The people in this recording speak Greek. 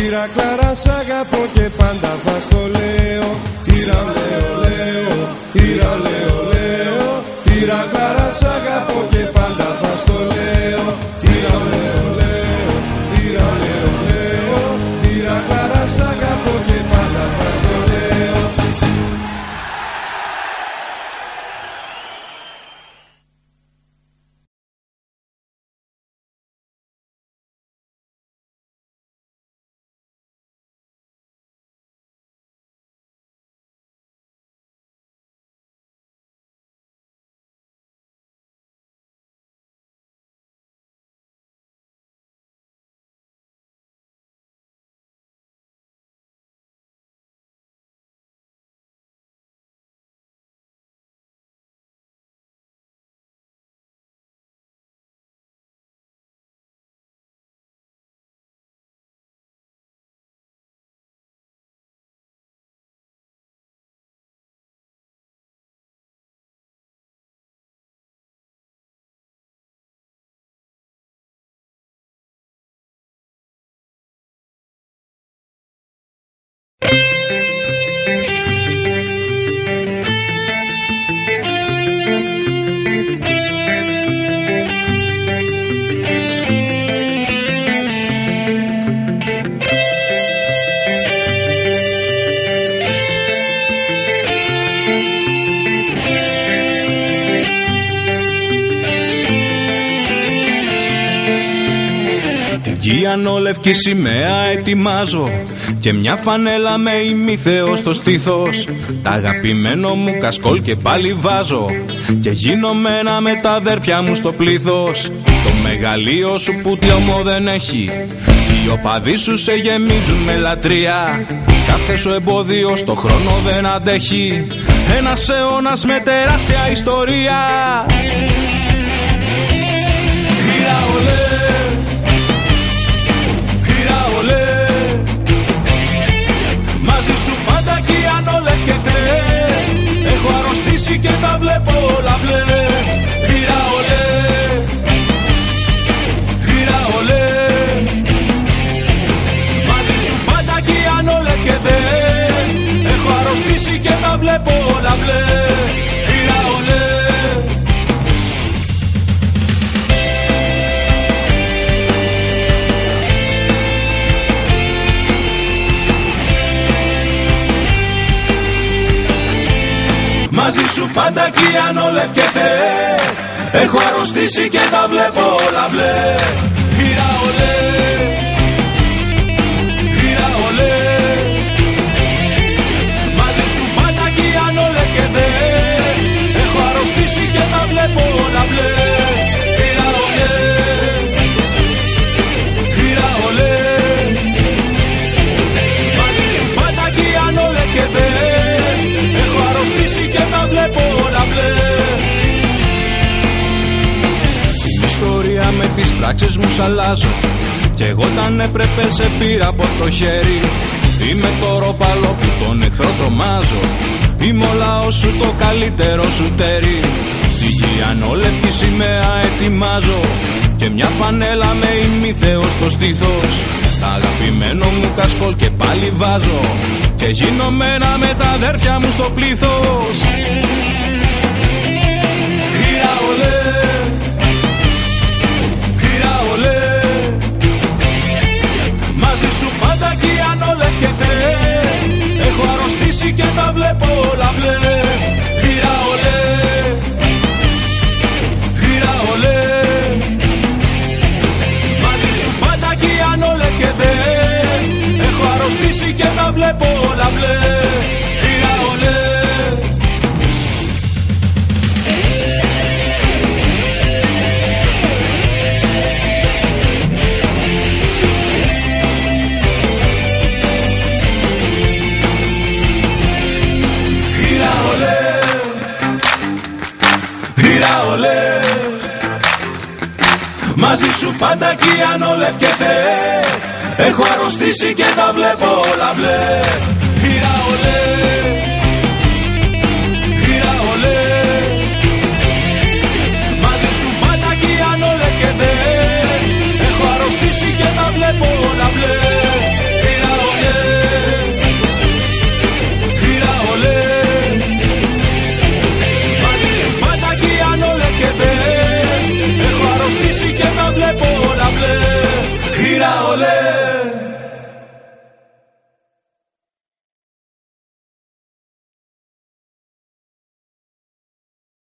Ηρακλάρα σ' αγαπώ και πάντα θα στο λέω. Ηρακλάρα σ' αγαπώ και πάντα θα στο λέω. Ηρακλάρα σ' αγαπώ και πάντα θα στο λέω. Κιανόλευκη σημαία ετοιμάζω και μια φανέλα με ημίθεο στο στήθος. Τα αγαπημένο μου κασκόλ και πάλι βάζω και γίνομαι ένα με τα αδέρφια μου στο πλήθος. Το μεγαλείο σου που τιωμό δεν έχει κι οι οπαδοί σου σε γεμίζουν με λατρεία. Κάθε σου εμπόδιο στο χρόνο δεν αντέχει. Ένας αιώνας με τεράστια ιστορία. Μαζί σου πάντα κιανόλευκεται. Έχω αρρωστήσει και τα βλέπω όλα μπλε. Γύρα ολέ, γύρα ολέ. Μαζί σου πάντα κιανόλευκεται. Έχω αρρωστήσει και τα βλέπω όλα μπλε. Γύρα ολέ. Μαζί σου πάντα κιανόλευκεται. Έχω αρρωστήσει και τα βλέπω όλα μπλε. Γύρα ολέ, γύρα ολέ. Μαζί σου πάντα κιανόλευκεται. Έχω αρρωστήσει και τα βλέπω όλα μπλε. Γύρα ολέ, γύρα ολέ. Μαζί σου πάντα κιανόλευκεται. Έχω αρρωστήσει και τα βλέπω όλα μπλε. Την ιστορία με τις πράξεις μου σ' αλλάζω κι εγώ όταν έπρεπε σε πήρα από το χέρι. Είμαι το ρόπαλο που τον εχθρό τρομάζω. Είμαι ο λαός σου, το καλύτερο σου τέρι. Τη κιανόλευκη σημαία ετοιμάζω και μια φανέλα με ημίθεο στο στήθος. Τα αγαπημένο μου κασκόλ και πάλι βάζω και γίνομαι ένα με τα αδέρφια μου στο πλήθος. Γύρα ολέ, γύρα ολέ. Μαζί σου πάντα κιανόλευκεται. Έχω αρρωστήσει και τα βλέπω όλα μπλε. Γύρα ολέ, γύρα ολέ. Μαζί σου πάντα κιανόλευκεται. Έχω αρρωστήσει και τα βλέπω όλα μπλε. Γύρα ολέ. Μαζί σου πάντα κιανόλευκεται. Έχω αρρωστήσει και τα βλέπω όλα μπλε. Γύρα ολέ.